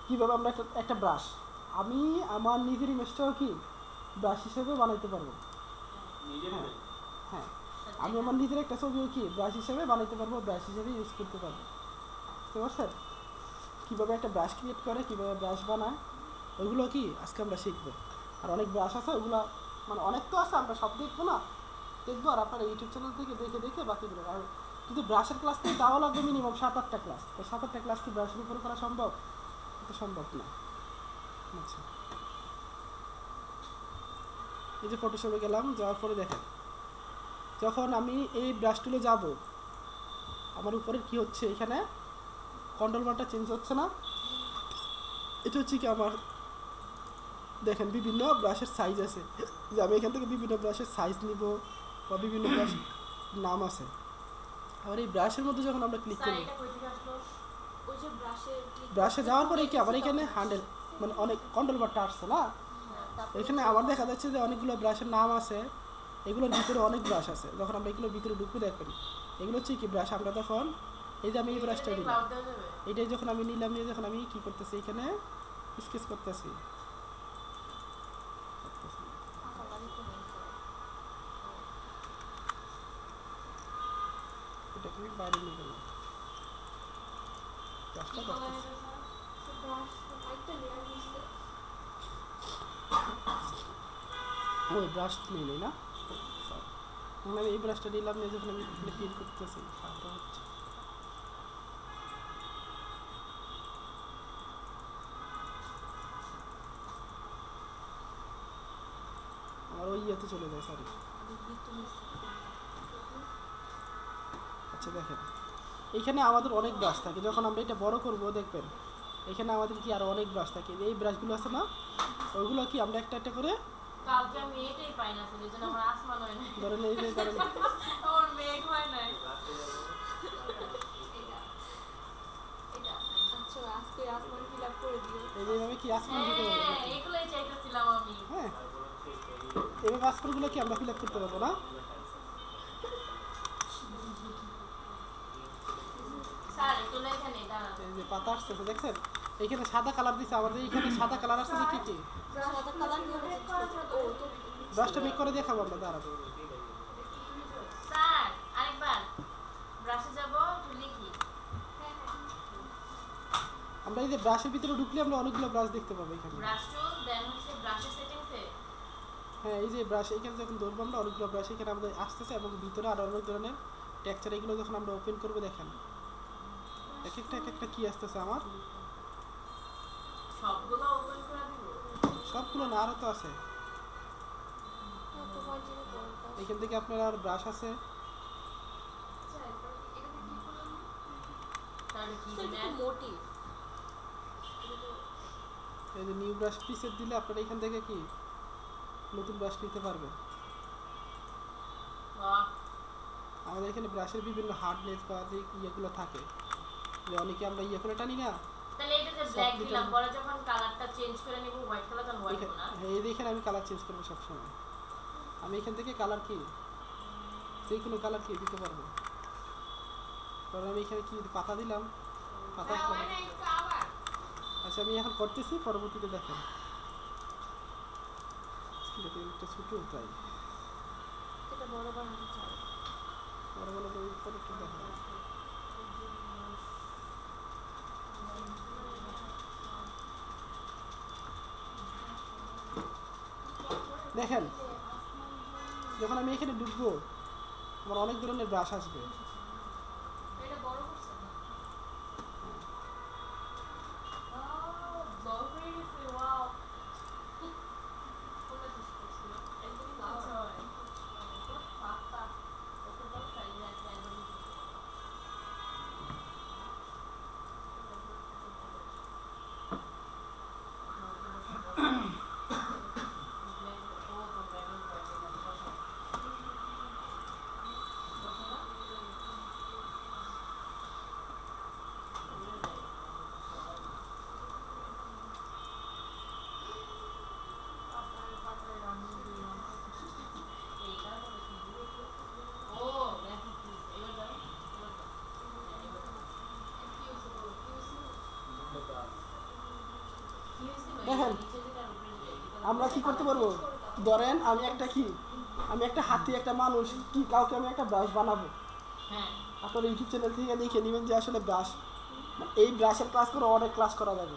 কীভাবে আমরা একটা ব্রাশ, আমি আমার নিজের ইমেজটাও কি ব্রাশ হিসেবে বানাইতে পারবো। হ্যাঁ হ্যাঁ, আমি আমার নিজের একটা ছবিও কি ব্রাশ হিসেবে বানাইতে পারবো, ব্রাশ হিসেবে ইউজ করতে পারবো। বুঝতে পারছেন কীভাবে একটা ব্রাশ ক্রিয়েট করে, কীভাবে ব্রাশ বানায়, ওইগুলো কি আজকে আমরা শিখবো। আর অনেক ব্রাশ আছে, ওগুলো মানে অনেক তো আছে, আমরা সব দেখবো না, দেখবো। আর আপনারা ইউটিউব চ্যানেল থেকে দেখে দেখে বাকিগুলো। আর কিন্তু ব্রাশের ক্লাস থেকে দেওয়া লাগবে মিনিমাম 7-8টা ক্লাস। তো 7-8টা ক্লাস কি ব্রাশের উপরে করা সম্ভব? এটা সম্ভব না। আচ্ছা, এই যে ফটোশপে গেলাম, যাওয়ার পরে দেখেন যখন আমি এই ব্রাশ টুলে যাব, আমার উপরে কি হচ্ছে, এখানে কন্ট্রোল বারটা চেঞ্জ হচ্ছে না। এটা হচ্ছে কি আমার, দেখেন বিভিন্ন ব্রাশের সাইজ আছে, যে আমি এখান থেকে বিভিন্ন ব্রাশের সাইজ নিব বা বিভিন্ন ব্রাশ নাম আছে। আবার এই ব্রাশের মধ্যে যখন আমরা ক্লিক করি, ব্রাশে যাওয়ার পরে কি আবার এখানে হ্যান্ডেল মানে অনেক কন্ট্রোল বারটা আসছে না। এখানে আবার দেখা যাচ্ছে যে অনেকগুলো ব্রাশের নাম আছে, এগুলোর ভিতরে অনেক ব্রাশ আছে। যখন আমরা এগুলোর ভিতরে ঢুকবো দেখবেন এগুলো হচ্ছে কি ব্রাশ। আমরা তখন এই যে আমি এই ব্রাশটা নিলাম, এইটাই যখন আমি নিলাম, নিয়ে যখন আমি কি করতেছি, এখানে স্কেচ করতেছি, এটাকে আমি বাইরে নিয়ে গেলাম, ব্রাশটা করতেছি। ওই ব্রাশ নিয়ে নিই না, আমি এই ব্রাশটা নিলাম, নিয়ে যখন আমি ক্লিন করতেছি কাজটা হচ্ছে। আমার ওই ইয়েতে চলে যায়, সরি। আচ্ছা দেখেন, এইখানে আমাদের অনেক ব্রাশ থাকে, যখন আমরা এটা বড় করব দেখবেন এখানে আমাদের কি আরো অনেক ব্রাশ থাকে। এই ব্রাশগুলো আছে না, ওইগুলো কি আমরা একটা একটা করে কালকে আমি এটাই পাই না, সেজন্য আমার আসমান হয় না। ধরেন এই যে ধরেন আমার মেঘ হয় না। আচ্ছা আজকে আসমান ফিল আপ করে দিও। এইভাবে কি আসমান দিতে পারবো, হ্যাঁ এগুলাই চাইতেছিলাম আমি। হ্যাঁ এইভাবে আসমানগুলো কি আমরা ফিল আপ করতে পারবো না। স্যার একটু লেখা নেই, দাঁড়ান। এই যে পাতা আসছে দেখছেন, এইখানে সাদা কালার দিছে, আমাদের এইখানে সাদা কালার আসছে কি কি সাদা কালার নিয়ে ও তো ব্রাশটা মেক করে দেখাবো আমরা, দাঁড়াবো। স্যার আরেকবার ব্রাশে যাব, একটু লিখি। আমরা এই যে ব্রাশের ভিতরে ঢুকলে আমরা অনেকগুলো ব্রাশ দেখতে পাবো এখানে। ব্রাশ টুল দেন হচ্ছে ব্রাশের সেটিংসে। হ্যাঁ এই যে ব্রাশ, এখানে যখন ধরবো আমরা অনেকগুলো ব্রাশ এখানে আমাদের আসতেছে, এবং ভিতরে আরো অনেক ধরনের টেক্সচার, এগুলো যখন আমরা ওপেন করবো দেখেন এক একটা কি আসতেছে আমার। সবগুলো ওপেন করে দিব? সবগুলো না, আরো তো আছে। এখান থেকে আপনার আর ব্রাশ আছে, তাহলে কি দিবেন? মোটিভ এই যে নিউ ব্রাশ প্রিসেট দিলে আপনারা এখান থেকে কি নতুন ব্রাশ নিতে পারবেন। বাহ, আমাদের এখানে ব্রাশের বিভিন্ন হার্ডনেস বা যে ইয়েগুলো থাকে, যে অনেকে আমরা ইয়ে করে টানি না। তাহলে এটা যে ব্ল্যাক দিলাম, পরে যখন কালারটা চেঞ্জ করে নিব হোয়াইট কালার, তখন হোয়াইট হবে না? এই দেখেন আমি কালার চেঞ্জ করবো সবসময়, আমি এখান থেকে কালার কি যে কোনো কালার কি দিতে পারবো। কারণ আমি এখানে কি পাতা দিলাম, পাতা। আচ্ছা আমি এখন করতেছি, পরবর্তীতে দেখেন একটা ছোটো তাই এটা বড় বানাতে চাই। বড় বড় করে একটু দেখেন। দেখেন যখন আমি এখানে ঢুকবো আমার অনেক ধরনের ব্রাশ আসবে। এটা বড় করছে না? বড় করে দিছে, ওয়াও। কোনটা চুজ করছিল? একদমই লাল হয়। পাতা কত বড় সাইজ আছে একদমই। কি হয়েছে ভাই? দেখেন। নিচে থেকে আর উপরে যায়। আমরা কি করতে পারবো, ধরেন আমি একটা হাতি একটা মানুষ কি কাউকে আমি একটা ব্রাশ বানাবো, হ্যাঁ। আপনার ইউটিউব চ্যানেল থেকে দেখে নেবেন যে আসলে ব্রাশ, এই ব্রাশের ক্লাস করে অনেক ক্লাস করা যাবে,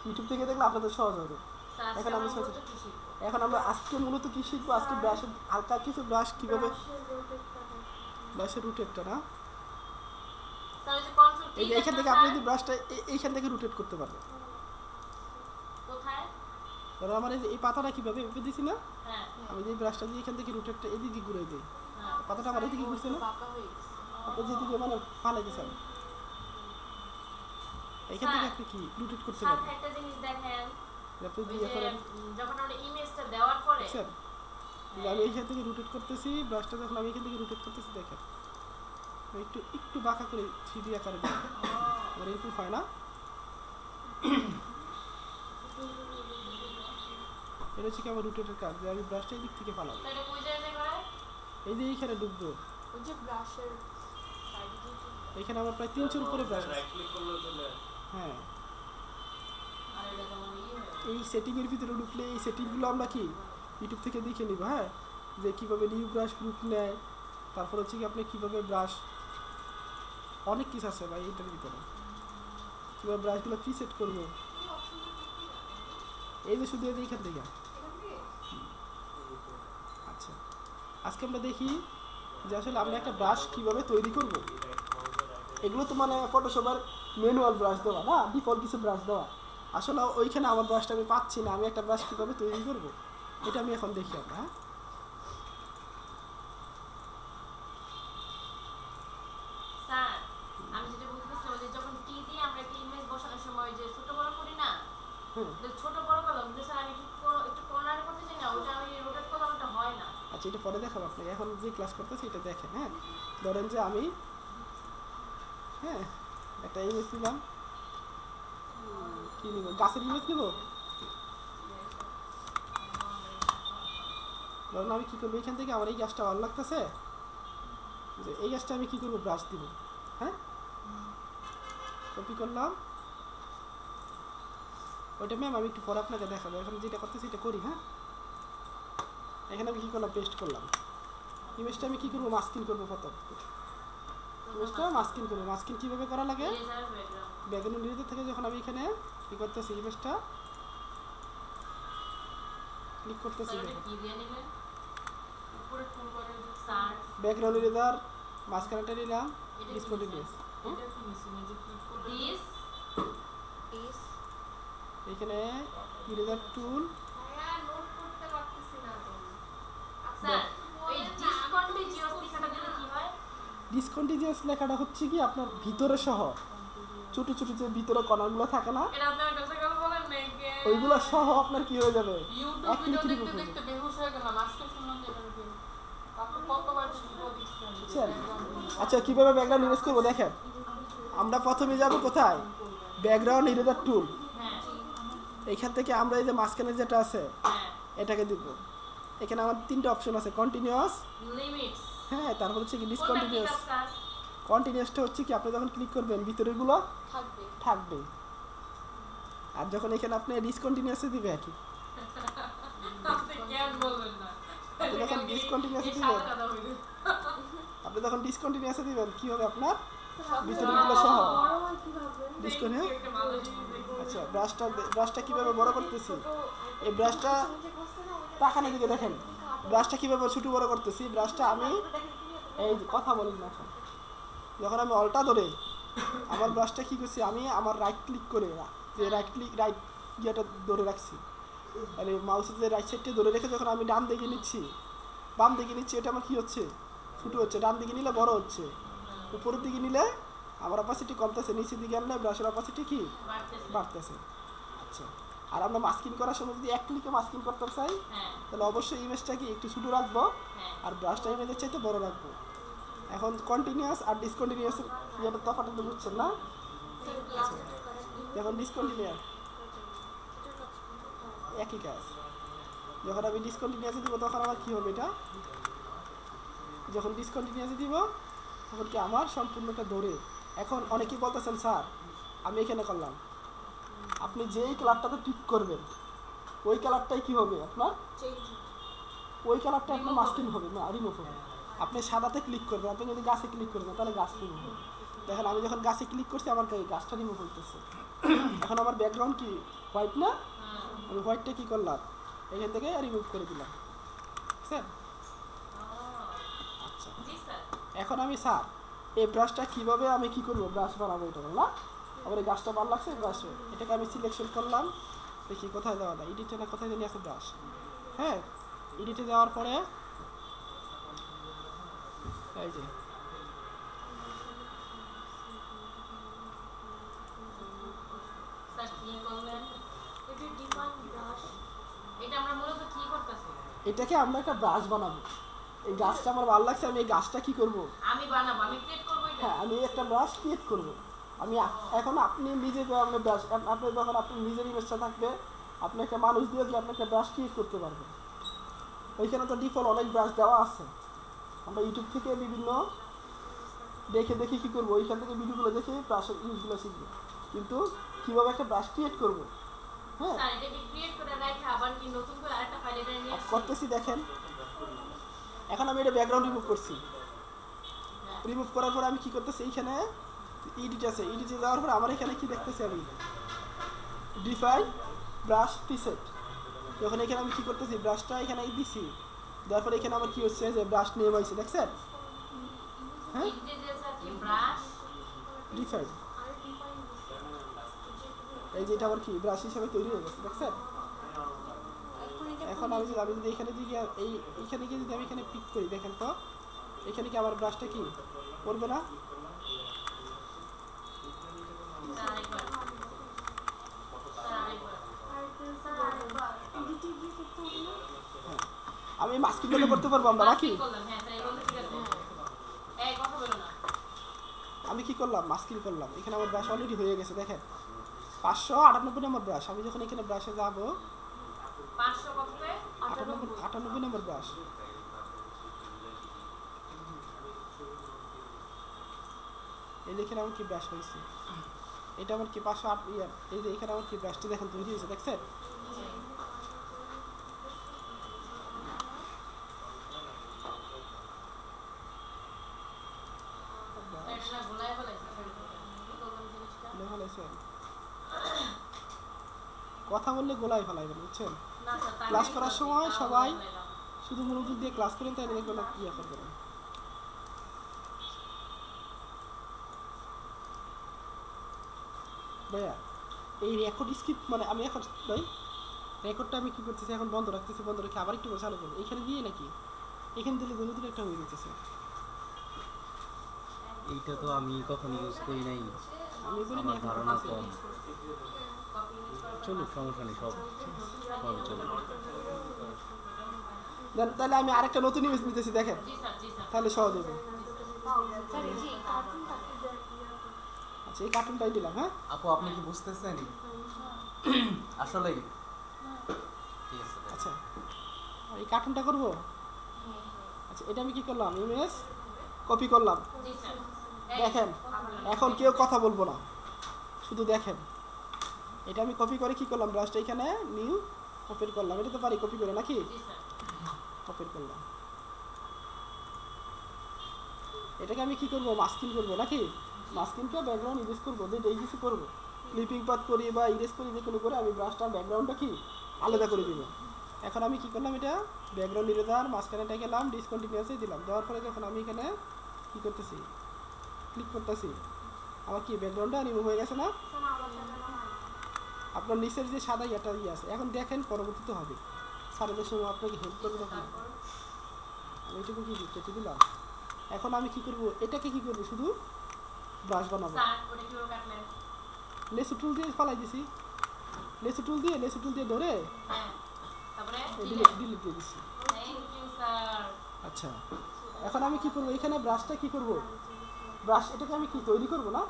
ইউটিউব থেকে দেখলে আপনাদের সহজ হবে। স্যার, আজকে এখন আমি আমরা সোচা- মূলত কি শিখবো? এখন আমরা আজকে মূলত কি শিখবো, আজকে ব্রাশের হালকা কিছু ব্রাশ কীভাবে, ব্রাশের রুটেটটা না, স্যার, ওই যে কন্ট্রোল এই যে এইখান থেকে আপনি যদি ব্রাশটা এইখান থেকে রুটেট করতে পারবেন, কোথায়? ধরো আমার এই যে এই পাতাটা কীভাবে এভাবে দিছি না, হ্যাঁ। আমি যে ব্রাশটা দিয়ে এখান থেকে রুটেটটা এদিকে ঘুরে দিই, হ্যাঁ। পাতাটা আমার এদিকে ঘুরছে না, আপনি যেদিকে মানে ফালাই দিয়েছেন এখান থেকে আপনি কি রুটেট করতে সাথে পারবেন, একটা জিনিস দেখেন, আপনি ওই দিয়ে যে করেন, যখন আমরা ইমেজটা দেওয়ার পরে বুঝছেন, যে আমি এইখান থেকে রুটেট করতেছি ব্রাশটা, যখন আমি এখান থেকে রুটেট করতেছি দেখেন আমি একটু একটু বাঁকা করে থ্রি আকারে দিই, আমার এরকম হয় না, এটা হচ্ছে কি আমার রুটেটের কাজ, যে আমি ব্রাশটা এই দিক থেকে ফালাবো, তো এটা কোই জায়গায় করে? এই যে এইখানে ডুববো, ওই যে ব্রাশের সাইডে যে এখানে আমার প্রায় 300 উপরে ব্রাশ আছে, রাইট ক্লিক করলে চলে আসে। হ্যাঁ আর এটা তো মানে ইয়ে হয়ে এই সেটিংয়ের ভিতরে ঢুকলে এই সেটিংগুলো আমরা কি ইউটিউব থেকে দেখে নিব, হ্যাঁ, যে কীভাবে নিউ ব্রাশ গ্রুপ নেয়, তারপর হচ্ছে কি আপনি কীভাবে ব্রাশ, অনেক কিছু আছে ভাই এইটার ভিতরে, কীভাবে ব্রাশগুলো প্রিসেট করবো, এই যে শুধু এই যে এইখান থেকে, আচ্ছা আজকে আমরা দেখি যে আসলে আমরা একটা ব্রাশ কীভাবে তৈরি করব, এগুলো তো মানে ফটোশপের ম্যানুয়াল ব্রাশ দেওয়া না, ডিফল্ট কিছু ব্রাশ দেওয়া, আসলে ওইখানে আমার ব্রাশটা আমি পাচ্ছি না, আমি একটা ব্রাশ কীভাবে তৈরি করব এটা আমি এখন দেখি আমরা, হ্যাঁ স্যার, আমি যেটা বলতেছিলাম যে যখন টি দিয়ে আমরা একটা ইমেজ বসানোর সময় যে ছোট বড় করি না, হুম। যে ছোট বড় করলাম, যে স্যার আমি একটু কর্নারে করতে চাই না, ওটা আমি রোটেট করলাম, ওটা হয় না। আচ্ছা এটা পরে দেখাবো আপনাকে, এখন যে ক্লাস করতেছি এটা দেখেন, হ্যাঁ ধরেন যে আমি হ্যাঁ একটা ইমেজ নিলাম, কী নিব, গাছের ইমেজ নিব, ধরুন আমি কী করবো, এখান থেকে আমার এই গাছটা ভালো লাগতেছে, যে এই গাছটা আমি কী করবো, ব্রাশ দিব, হ্যাঁ কপি করলাম, ওইটা ম্যাম আমি একটু পরে আপনাকে দেখাবো, এখন যেটা করতেছি এটা করি, হ্যাঁ এখানে আমি কী করলাম, পেস্ট করলাম, ইমেজটা আমি কী করবো, মাস্কিং করবো, প্রথম ইমেজটা মাস্কিং করবো, মাস্কিং কীভাবে করা লাগে, ইরেজার ব্যাকগ্রাউন্ড। ব্যাকগ্রাউন্ড এরিয়া থেকে যখন আমি এখানে কী করতেছি, ইমেজটা ক্লিক করতেছি, স্যার, ওটা কি দিয়ে নিলেন? উপরে টুল বারে যে স্যার, ব্যাকগ্রাউন্ড এরিয়ার মাঝখানেটা নিলাম, এটা কি ডিসকন্টিনিউয়াস, এটা কি মিসিং, এই যে ক্লিক করলে দিস পিস এখানে ইরেজার টুল, নোট করতে পারতেছি না তো। স্যার, এই ডিসকন্টিনিউয়াস লেখাটা দিলে কি হয়? ডিসকন্টিনিউয়াস লেখাটা হচ্ছে কি আপনার ভিতরে সহ ছোটো ছোটো যে ভিতরে কণাগুলো থাকে না, এটা আপনি আমার কাছে কেন বলেন নাকি? ওইগুলো সহ আপনার কি হয়ে যাবে, ইউটিউব এক ভিডিও ক্লিক দেখতে দেখতে বেহুশ হয়ে গেলাম, আজকে শুনলাম যে এটা নাকি তারপর কতবার ভিডিও দেখছিলাম। বুঝছেন? আচ্ছা কীভাবে ব্যাকগ্রাউন্ড ইরেজ করবো দেখেন, আমরা প্রথমে যাব কোথায়, ব্যাকগ্রাউন্ড ইরেজার টুল, হ্যাঁ, এইখান থেকে আমরা এই যে মাঝখানে যেটা আছে হ্যাঁ, এটাকে দিব, এখানে আমার 3টে অপশন আছে, কন্টিনিউয়াস, লিমিটস। হ্যাঁ তারপর হচ্ছে কি কোনটা কি ডিসকন্টিনিউয়াস, কাজ স্যার? কন্টিনিউয়াসটা হচ্ছে কি আপনি যখন ক্লিক করবেন ভিতরেরগুলো থাকবে থাকবে, আর যখন এখানে আপনি ডিসকন্টিনিউয়াসে দিবে আর কি, আপনি কেন বলবেন না? আপনি যখন ডিসকন্টিনিউয়াসে এই দিবেন, সাদা সাদা হইবে। আপনি যখন ডিসকন্টিনিউয়াসে দিবেন কি হবে আপনার ভিতরেরগুলো সহ বড় হয় কিভাবে? ডিসকন্টিনিউ, একটা ভালো জিনিস দেখছি। আচ্ছা ব্রাশটা কীভাবে বড় করতেছি, এই ব্রাশটা তাকানো দিকে দেখেন, ব্রাশটা কীভাবে ছোটো বড় করতেছি, ব্রাশটা আমি এই যে কথা বলি না এখন, যখন আমি অলটা ধরে আমার ব্রাশটা কী করছি, আমি আমার রাইট ক্লিক করে যে রাইট ইয়েটা ধরে রাখছি, মানে মাউসের যে রাইট সাইডটা ধরে রেখে যখন আমি ডান দিকে নিচ্ছি বাম দিকে নিচ্ছি, এটা আমার কী হচ্ছে, ছোটো হচ্ছে, ডান দিকে নিলে বড় হচ্ছে, উপরের দিকে নিলে আমার অপাসিটি কমতেছে, নিচের দিকে আনলে ব্রাশের অপাসিটি কি বাড়তেছে। বাড়তেছে, আচ্ছা আর আমরা মাস্কিং করার সময় যদি এক ক্লিকে মাস্কিং করতে চাই হ্যাঁ, তাহলে অবশ্যই ইমেজটা কি একটু ছোটো রাখবো, হ্যাঁ। আর ব্রাশটা ইমেজের চাইতে বড় রাখবো, এখন কন্টিনিউয়াস আর ডিসকন্টিনিউয়াস ইয়েটা তফাৎটা তো বুঝছেন না, যখন ডিসকন্টিনিউয়াস একই কাজ, যখন আমি ডিসকন্টিনিউয়াসে দিব তখন আমার কী হবে, এটা যখন ডিসকন্টিনিউয়াসে দিব তখন কি আমার সম্পূর্ণটা ধরে, এখন অনেকেই বলতেছেন স্যার আমি এখানে করলাম আপনি যেই কালারটাতে টিক করবেন ওই কালারটাই কি হবে আপনার, ওই কালারটা আপনার মাস্কিং হবে না, রিমুভ হবে। আপনি সাদাতে ক্লিক করবেন, আপনি যদি গাছে ক্লিক করবেন তাহলে গাছ রিমুভ হবে। দেখেন আমি যখন গাছে ক্লিক করছি আমার গাছটা রিমুভ হইতেছে। এখন আমার ব্যাকগ্রাউন্ড কি হোয়াইট না, আমি হোয়াইটটা কি করলাম এখান থেকে রিমুভ করে দিলাম, স্যার। আচ্ছা জি স্যার। এখন আমি স্যার এই ব্রাশটা কীভাবে আমি কি করবো, ব্রাশ বানাবো এটা না, আবার এই গাছটা ভালো লাগছে ব্রাশ, এটাকে আমি সিলেকশন করলাম, দেখি কোথায় যাওয়া যায়, এডিটে না কোথায় জানি আছে ব্রাশ, হ্যাঁ এডিটে যাওয়ার পরে এই যে স্যার কি করলেন? এটা আমরা মূলত কি করতেছি? এটাকে আমরা একটা ব্রাশ বানাবো। এই গাছটা আমার ভালো লাগছে, আমি এই গাছটা কি করব, আমি বানাবো, আমি ক্রিয়েট করবো এটা। হ্যাঁ আমি একটা ব্রাশ ক্রিয়েট করব। আমি এখন আপনি নিজে আপনি ব্রাশ, আপনি যখন আপনি নিজের ইমেজটা থাকবে আপনি একটা মানুষ দিয়ে কি আপনি একটা ব্রাশ ক্রিয়েট করতে পারবেন। ওইখানে তো ডিফল্ট অনেক ব্রাশ দেওয়া আছে, আমরা ইউটিউব থেকে বিভিন্ন দেখে দেখে কী করবো, ওইখান থেকে ভিডিওগুলো দেখে ব্রাশের ইউজগুলো শিখবো, কিন্তু কীভাবে একটা ব্রাশ ক্রিয়েট করবো, হ্যাঁ স্যার এটা কি ক্রিয়েট করে রাখা আবার কি নতুন করে আরেকটা ফাইল এটা নিয়ে আসছি? করতেছি। দেখেন এখন আমি এটা ব্যাকগ্রাউন্ড রিমুভ করছি, রিমুভ করার পর আমি কি করতেছি, এইখানে এডিট আছে, এডিটে যাওয়ার পর আমার এখানে কি দেখতেছি, আমি ডিফাইন ব্রাশ প্রিসেট, যখন এখানে আমি কি করতেছি ব্রাশটা এখানে দিছি, দেওয়ার পর এখানে আমার কি হচ্ছে যে ব্রাশ নেম হয়েছে, দেখছেন, হ্যাঁ এডিটে যে স্যার কি ব্রাশ ডিফাইন, এই যে এটা আমার কি ব্রাশ হিসেবে তৈরি হয়ে গেছে, দেখছেন। এখন আমি যদি এখানে দিকে এইখানে গিয়ে যদি আমি এখানে পিক করি, দেখেন তো এখানে কি আমার ব্রাশটা কি করবে না, স্যার আরেকবার হ্যাঁ আমি মাস্কিং করতে পারবো আমরা নাকি, করলাম। হ্যাঁ স্যার এগুলো ঠিক আছে। এই কথা বলো না। আমি কি করলাম মাস্কিং করলাম, এখানে আমার ব্রাশ অলরেডি হয়ে গেছে, দেখেন 598 নম্বর ব্রাশ, আমি যখন এখানে ব্রাশে যাবো 500 কততে? 98 নম্বর ব্রাশ, এই দেখেন আমার কি ব্রাশ হয়েছে, এটা আমার কি 508 ইয়ার, এই যে এখানে আমার কি ব্রাশটি দেখেন তৈরি হয়েছে, দেখছেন। এটা গোলায় ফেলাইছে স্যার। কি করলাম জিনিসটা? গোলাই ফেলাইছেন, কথা বললে গোলাই ফেলাইবেন বুঝছেন। না স্যার তাই ক্লাস করার সময় তাও সবাই ফেলাইলাম। শুধু মনোযোগ দিয়ে ক্লাস করেন, তাই দেখবেন না ইয়ে করবেন। ভাইয়া এই রেকর্ড স্কিপ মানে আমি এখন ভাই রেকর্ডটা আমি কী করতেছি এখন বন্ধ রাখতেছি, বন্ধ রেখে আবার একটু করে চালু করবো, এইখানে দিয়ে নাকি এখানে দিলে নতুন একটা হয়ে যেতেছে, এইটা তো আমি কখনো ইউজ করি নাই, আমি বলি আমার ধারণা কম। চলুক সমস্যা নেই, সব সবই চলবে। তাহলে আমি আরেকটা নতুন ইমেজ নিতেছি, দেখেন জি স্যার জি স্যার। তাহলে সহজ হবে। আচ্ছা এই কার্টুনটাই দিলাম, হ্যাঁ আপু আপনি কি বুঝতেছেন আসলেই? ঠিক আছে আচ্ছা এই কার্টুনটা করবো। আচ্ছা এটা আমি কি করলাম, ইমেজ কপি করলাম, জি স্যার। দেখেন এখন কেউ কথা বলবো না, শুধু দেখেন, এটা আমি কপি করে কি করলাম, ব্রাশটা এখানে নিউ কপি করলাম, এটা তো পারি কপি করে নাকি, জি স্যার। কপি করলাম, এটাকে আমি কি করবো মাস্কিং করবো নাকি, মাস্কিংটা ব্যাকগ্রাউন্ড ইরেজ করবো, এই কিছু করবো, ক্লিপিং পাথ করি বা ইরেজ করি, যে কোনো করে আমি ব্রাশটার ব্যাকগ্রাউন্ডটা কি আলাদা করে দিব। এখন আমি কি করলাম, এটা ব্যাকগ্রাউন্ড ইরেজার মাঝখানেটা গেলাম ডিসকন্টিনিউয়াসে দিলাম, দেওয়ার পরে যখন আমি এখানে কি করতেছি ক্লিক করতেছি, আমার কি ব্যাকগ্রাউন্ডটা রিমুভ হয়ে গেছে না, আপনার নিচের যে সাদা ইয়েটা ইয়ে আছে, এখন দেখেন পরবর্তীতে হবে, স্যারেদের সময় আপনাকে হেল্প করবে তখন আমি এটুকু কি কেটে দিলাম। এখন আমি কি করব, এটাকে কি করব, শুধু ব্রাশ বানাবো, স্যার ওটা কিভাবে কাটলেন? লেসু টুল দিয়ে ফালাই দিছি, লেসু টুল দিয়ে ধরে হ্যাঁ তারপরে ডিলিট দিয়ে দিছি। Thank you sir. আচ্ছা এখন আমি কি করব, এখানে ব্রাশটা কি করব, ব্রাশ এটাকে আমি কি তৈরি করব না,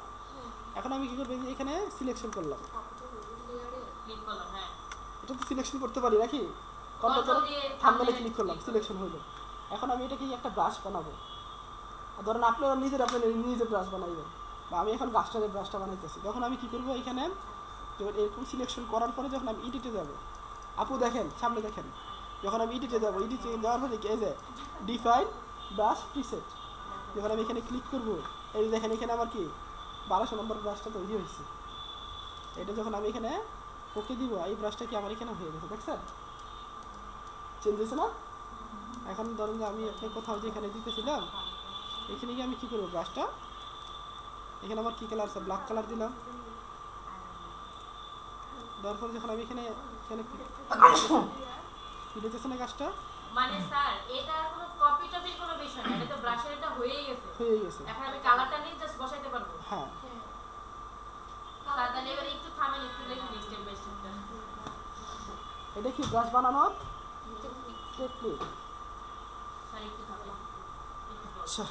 এখন আমি কি করব, এখানে সিলেকশন করলাম, ক্লিক করলাম। হ্যাঁ এটা তো সিলেকশন করতে পারি নাকি, কন্ট্রোল Control দিয়ে থাম্বনেলে thumbnail ক্লিক করলাম, click সিলেকশন হইলো। এখন আমি এটাকে একটা ব্রাশ বানাবো, আর ধরেন আপনারা নিজে ব্রাশ বানাইবেন, বা আমি এখন গাছটাকে ব্রাশটা বানাইতেছি, তখন আমি কি করব, এখানে যখন এরকম সিলেকশন করার পরে যখন আমি এডিটে যাব, আপু দেখেন সামনে দেখেন, যখন আমি এডিটে যাব, এডিটে যাওয়ার পরে এই যে ডিফাইন ব্রাশ প্রিসেট, যখন আমি এখানে ক্লিক করব, এই যে দেখেন এখানে আমার কি 1200 নম্বর ব্রাশটা তৈরি হয়েছে। এটা যখন আমি এখানে ওকে দিব, এই ব্রাশটা কি আমার এখানে হয়ে গেছে, দেখছেন চেঞ্জ হয়েছে না? এখন ধরুন যে আমি একটা কোথাও যে এখানে দিতেছিলাম, এখানে গিয়ে আমি কী করবো, ব্রাশটা এখানে আমার কী কালার আছে, ব্ল্যাক কালার দিলাম, দেওয়ার পরে যখন আমি এখানে এখানে ফিরেছে না গাছটা মানে স্যার এটা আর কোনো কপি টপির কোনো বিষয় না, এটা তো ব্রাশের এটা হয়েই গেছে। হয়ে গেছে। এখন আমি কালারটা নিয়ে জাস্ট বসাইতে পারবো। হ্যাঁ স্যার তাহলে এবারে একটু থামেন, একটু দেখি স্টেপ বাই স্টেপ। এটা কি ব্রাশ বানানোর টেকনিক। স্যার একটু থামেন। আচ্ছা